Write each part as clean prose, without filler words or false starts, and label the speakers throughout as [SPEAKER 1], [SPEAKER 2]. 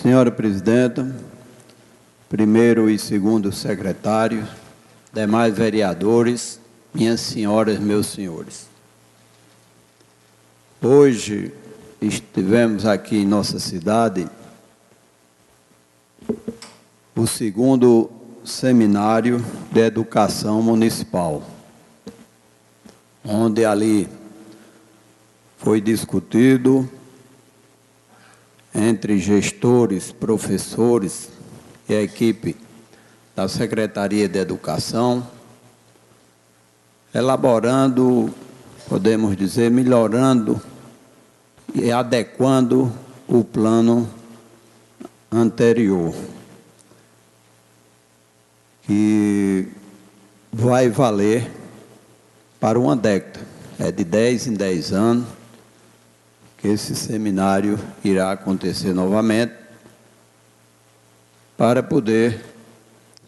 [SPEAKER 1] Senhora Presidenta, primeiro e segundo secretários, demais vereadores, minhas senhoras, meus senhores. Hoje estivemos aqui em nossa cidade o segundo seminário de educação municipal, onde ali foi discutido entre gestores, professores e a equipe da Secretaria de Educação, elaborando, podemos dizer, melhorando e adequando o plano anterior, que vai valer para uma década, é de 10 em 10 anos, que esse seminário irá acontecer novamente, para poder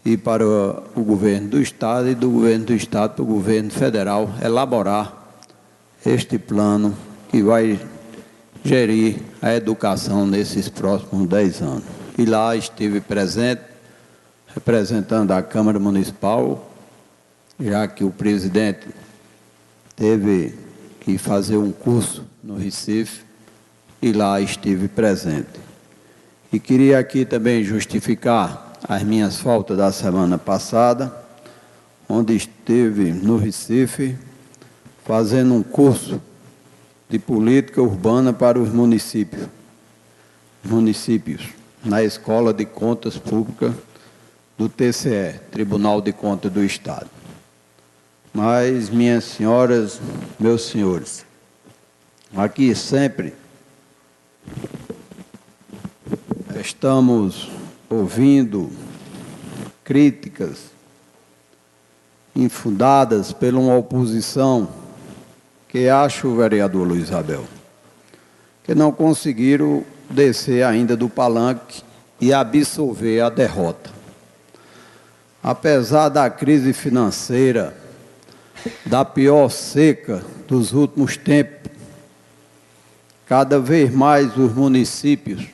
[SPEAKER 1] ir para o governo do Estado e do governo do Estado para o governo federal elaborar este plano que vai gerir a educação nesses próximos 10 anos. E lá estive presente, representando a Câmara Municipal, já que o presidente teve que fazer um curso no Recife, e lá estive presente. E queria aqui também justificar as minhas faltas da semana passada, onde estive no Recife, fazendo um curso de política urbana para os municípios, na Escola de Contas Públicas do TCE, Tribunal de Contas do Estado. Mas, minhas senhoras, meus senhores, aqui sempre estamos ouvindo críticas infundadas por uma oposição que acho, o vereador Luiz Abel, que não conseguiram descer ainda do palanque e absorver a derrota. Apesar da crise financeira, da pior seca dos últimos tempos, cada vez mais os municípios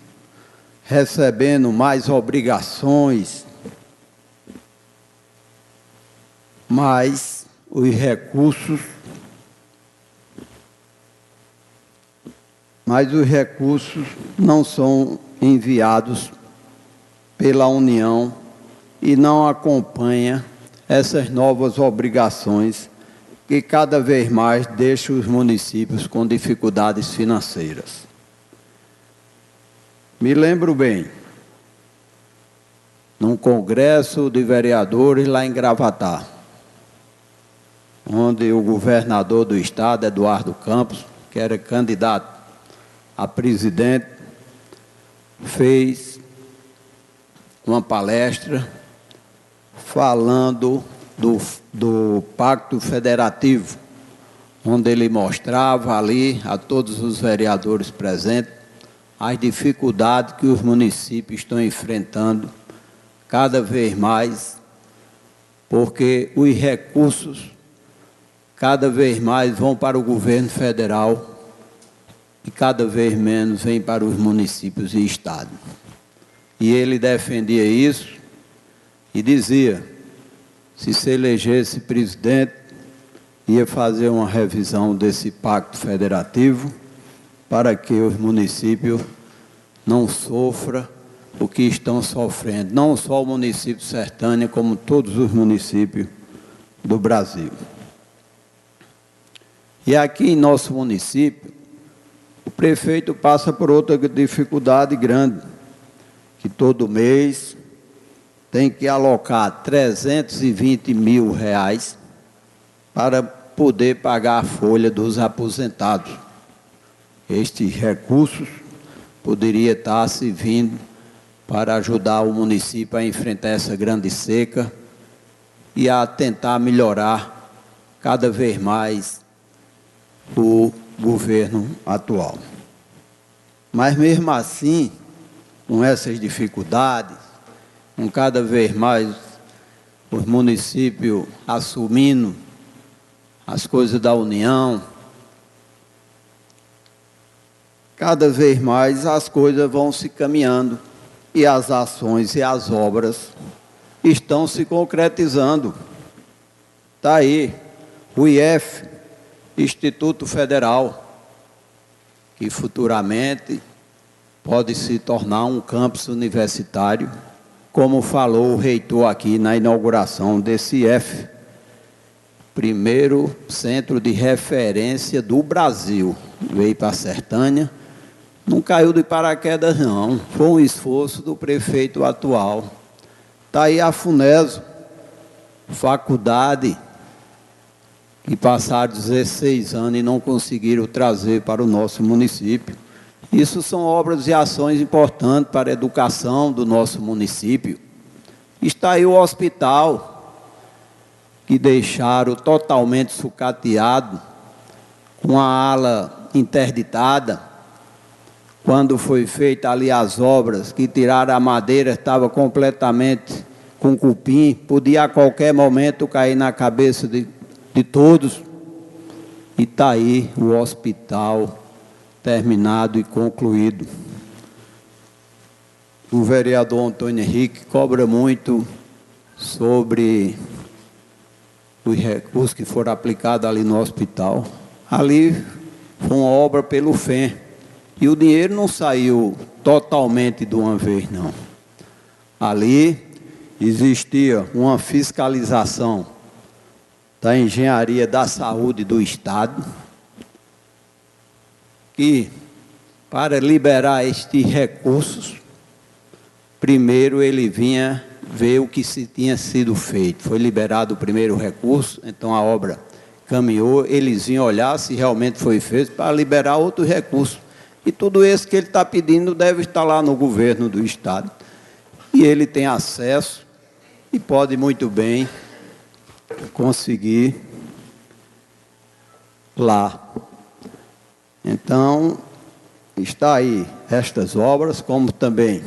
[SPEAKER 1] recebendo mais obrigações, mas os recursos não são enviados pela União e não acompanha essas novas obrigações que cada vez mais deixam os municípios com dificuldades financeiras. Me lembro bem, num congresso de vereadores lá em Gravatá, onde o governador do estado, Eduardo Campos, que era candidato a presidente, fez uma palestra falando do Pacto Federativo, onde ele mostrava ali a todos os vereadores presentes as dificuldades que os municípios estão enfrentando cada vez mais, porque os recursos cada vez mais vão para o governo federal e cada vez menos vêm para os municípios e estados. E ele defendia isso e dizia: se elegesse presidente, ia fazer uma revisão desse pacto federativo para que os municípios não sofram o que estão sofrendo, não só o município sertâneo, como todos os municípios do Brasil. E aqui em nosso município, o prefeito passa por outra dificuldade grande, que todo mês tem que alocar R$320 mil para poder pagar a folha dos aposentados. Estes recursos poderiam estar servindo para ajudar o município a enfrentar essa grande seca e a tentar melhorar cada vez mais o governo atual. Mas mesmo assim, com essas dificuldades, com cada vez mais os municípios assumindo as coisas da União, cada vez mais as coisas vão se caminhando e as ações e as obras estão se concretizando. Está aí o IF, Instituto Federal, que futuramente pode se tornar um campus universitário, como falou o reitor aqui na inauguração desse IF, primeiro centro de referência do Brasil. Veio para a Sertânia, não caiu de paraquedas não, foi um esforço do prefeito atual. Está aí a FUNESO, faculdade, que passaram 16 anos e não conseguiram trazer para o nosso município. Isso são obras e ações importantes para a educação do nosso município. Está aí o hospital, que deixaram totalmente sucateado, com a ala interditada. Quando foi feita ali as obras, que tiraram a madeira, estava completamente com cupim, podia a qualquer momento cair na cabeça de todos. E está aí o hospital terminado e concluído. O vereador Antônio Henrique cobra muito sobre os recursos que foram aplicados ali no hospital. Ali foi uma obra pelo FEM. E o dinheiro não saiu totalmente de uma vez, não. Ali existia uma fiscalização da Engenharia da Saúde do Estado, que, para liberar estes recursos, primeiro ele vinha ver o que se tinha sido feito. Foi liberado o primeiro recurso, então a obra caminhou, eles vinham olhar se realmente foi feito para liberar outros recursos. E tudo isso que ele está pedindo deve estar lá no governo do Estado. E ele tem acesso e pode muito bem conseguir lá. Então, está aí estas obras, como também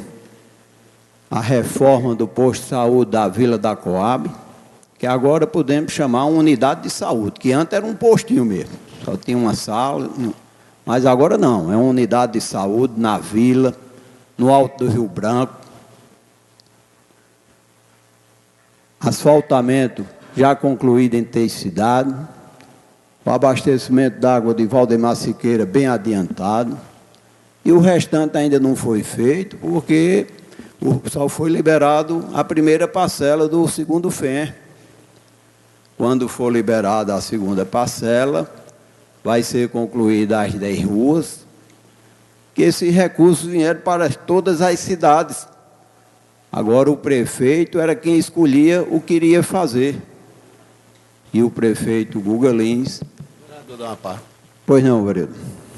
[SPEAKER 1] a reforma do posto de saúde da Vila da Coab, que agora podemos chamar uma unidade de saúde, que antes era um postinho mesmo, só tinha uma sala, mas agora não, é uma unidade de saúde na vila, no Alto do Rio Branco. Asfaltamento já concluído em 3 cidades, o abastecimento de água de Valdemar Siqueira bem adiantado, e o restante ainda não foi feito, porque só foi liberado a primeira parcela do segundo FEM. Quando for liberada a segunda parcela, vai ser concluída as 10 ruas, que esses recursos vieram para todas as cidades. Agora o prefeito era quem escolhia o que iria fazer. E o prefeito Guga Lins...
[SPEAKER 2] Vereador, dá uma parte.
[SPEAKER 1] Pois não, vereador.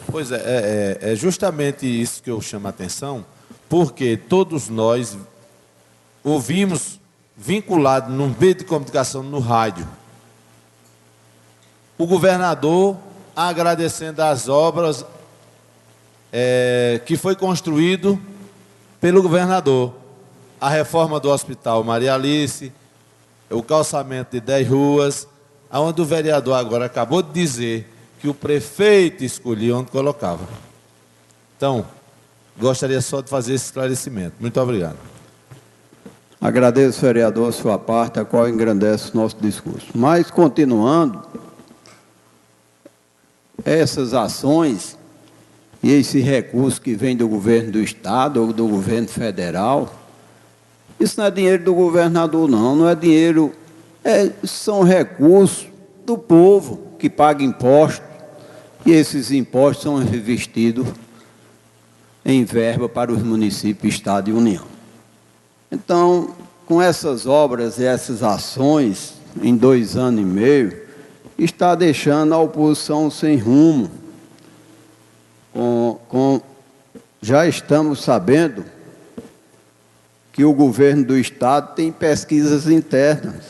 [SPEAKER 2] Pois é justamente isso que eu chamo a atenção, porque todos nós ouvimos, vinculado num meio de comunicação, no rádio, o governador agradecendo as obras que foi construído pelo governador. A reforma do Hospital Maria Alice, o calçamento de 10 ruas, onde o vereador agora acabou de dizer que o prefeito escolhia onde colocava. Então, gostaria só de fazer esse esclarecimento. Muito obrigado.
[SPEAKER 1] Agradeço, vereador, a sua parte, a qual engrandece o nosso discurso. Mas, continuando, essas ações e esse recurso que vem do governo do Estado ou do governo federal, isso não é dinheiro do governador, não é dinheiro, são recursos do povo que paga impostos, e esses impostos são revestidos em verba para os municípios, Estado e União. Então, com essas obras e essas ações, em 2 anos e meio, está deixando a oposição sem rumo. Já estamos sabendo que o governo do Estado tem pesquisas internas,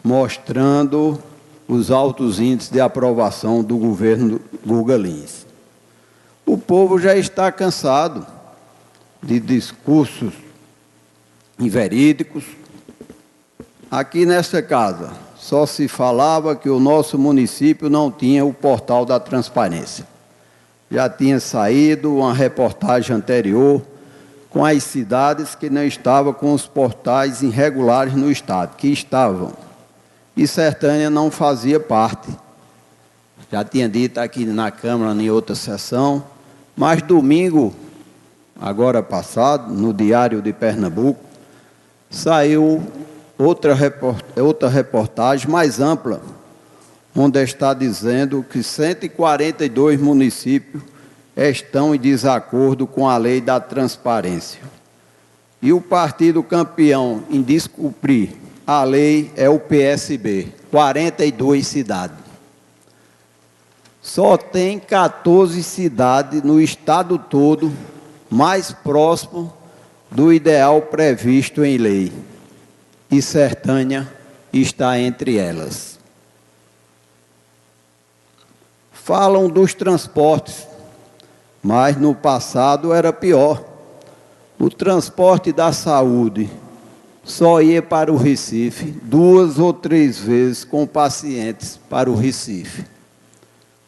[SPEAKER 1] mostrando os altos índices de aprovação do governo Guga Lins. O povo já está cansado de discursos inverídicos. Aqui nesta casa, só se falava que o nosso município não tinha o portal da transparência. Já tinha saído uma reportagem anterior com as cidades que não estavam com os portais irregulares no estado, que estavam. E Sertânia não fazia parte. Já tinha dito aqui na Câmara, em outra sessão, mas domingo, agora passado, no Diário de Pernambuco, saiu outra reportagem mais ampla, onde está dizendo que 142 municípios estão em desacordo com a lei da transparência. E o partido campeão em descumprir a lei é o PSB, 42 cidades. Só tem 14 cidades no estado todo mais próximo do ideal previsto em lei. E Sertânia está entre elas. Falam dos transportes, mas no passado era pior. O transporte da saúde só ia para o Recife 2 ou 3 vezes com pacientes para o Recife.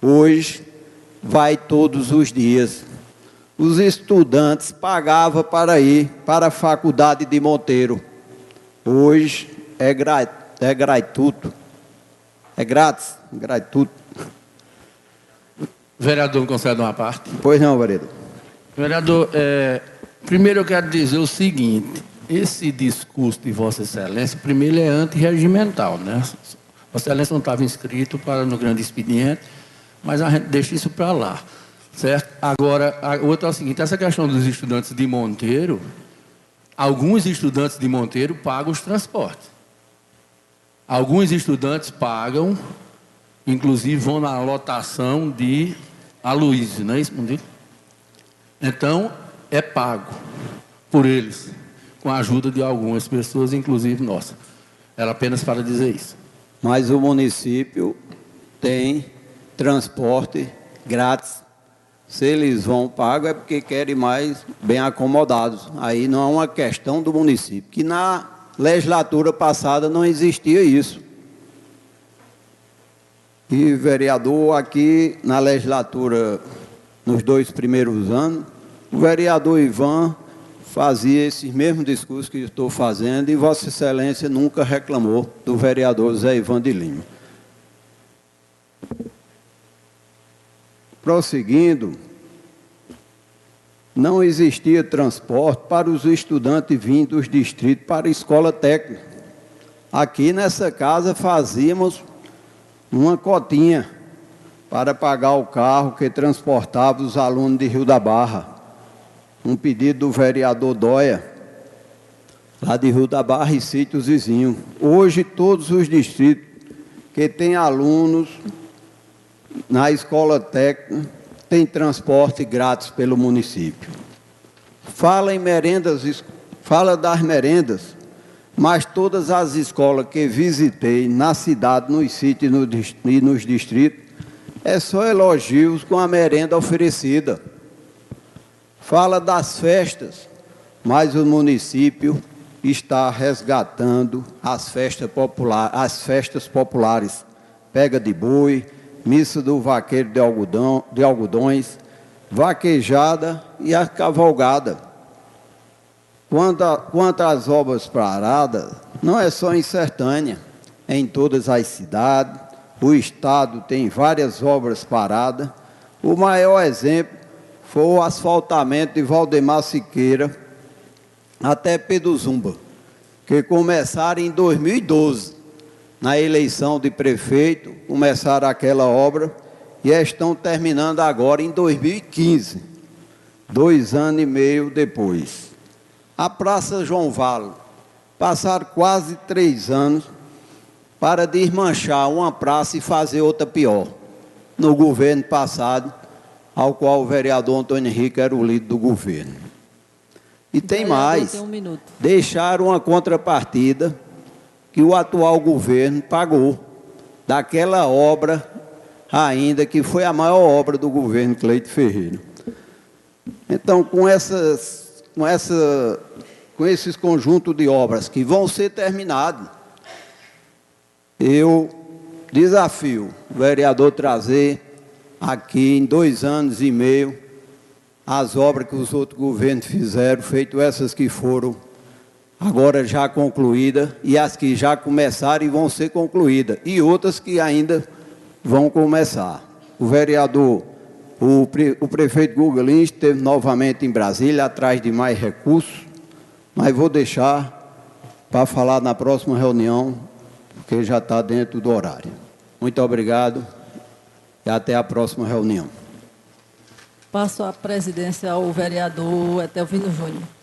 [SPEAKER 1] Hoje, vai todos os dias. Os estudantes pagavam para ir para a Faculdade de Monteiro. Hoje é gratuito. É grátis, gratuito.
[SPEAKER 3] Vereador, me concede uma parte?
[SPEAKER 1] Pois não, vereador.
[SPEAKER 3] Vereador, primeiro eu quero dizer o seguinte, esse discurso de Vossa Excelência, primeiro é antirregimental, né? Vossa Excelência não estava inscrito para no grande expediente, mas a gente deixa isso para lá, certo? Agora, a outra é o seguinte, essa questão dos estudantes de Monteiro, alguns estudantes de Monteiro pagam os transportes. Alguns estudantes pagam, inclusive vão na lotação de Aloysio, não é isso, Mundico? Então, é pago por eles, com a ajuda de algumas pessoas, inclusive nossa. Era apenas para dizer isso.
[SPEAKER 1] Mas o município tem transporte grátis. Se eles vão pago é porque querem mais bem acomodados. Aí não é uma questão do município, que na legislatura passada não existia isso. E vereador, aqui na legislatura, nos 2 primeiros anos, o vereador Ivan fazia esses mesmos discursos que eu estou fazendo e Vossa Excelência nunca reclamou do vereador Zé Ivan de Lima. Prosseguindo, não existia transporte para os estudantes vindos dos distritos para a escola técnica. Aqui nessa casa fazíamos uma cotinha para pagar o carro que transportava os alunos de Rio da Barra. Um pedido do vereador Dóia, lá de Rio da Barra e sítios vizinhos. Hoje, todos os distritos que têm alunos na escola técnica têm transporte grátis pelo município. Fala em merendas, fala das merendas, mas todas as escolas que visitei na cidade, nos sítios e nos distritos, é só elogios com a merenda oferecida. Fala das festas, mas o município está resgatando as festas populares. Pega de boi, missa do vaqueiro de algodões, vaquejada e a cavalgada. Quanto às obras paradas, não é só em Sertânia, é em todas as cidades. O estado tem várias obras paradas. O maior exemplo foi o asfaltamento de Valdemar Siqueira até Peduzumba, que começaram em 2012, na eleição de prefeito, começaram aquela obra e estão terminando agora em 2015, 2 anos e meio depois. A Praça João Vale, passaram quase 3 anos para desmanchar uma praça e fazer outra pior, no governo passado, ao qual o vereador Antônio Henrique era o líder do governo. E tem mais, deixaram uma contrapartida que o atual governo pagou, daquela obra ainda, que foi a maior obra do governo Cleito Ferreira. Então, com esses conjuntos de obras que vão ser terminados, eu desafio o vereador trazer aqui em 2 anos e meio as obras que os outros governos fizeram, feito essas que foram agora já concluídas, e as que já começaram e vão ser concluídas, e outras que ainda vão começar. O vereador, o prefeito Guga Lins esteve novamente em Brasília, atrás de mais recursos, mas vou deixar para falar na próxima reunião, porque já está dentro do horário. Muito obrigado e até a próxima reunião.
[SPEAKER 4] Passo a presidência ao vereador Etelvino Júnior.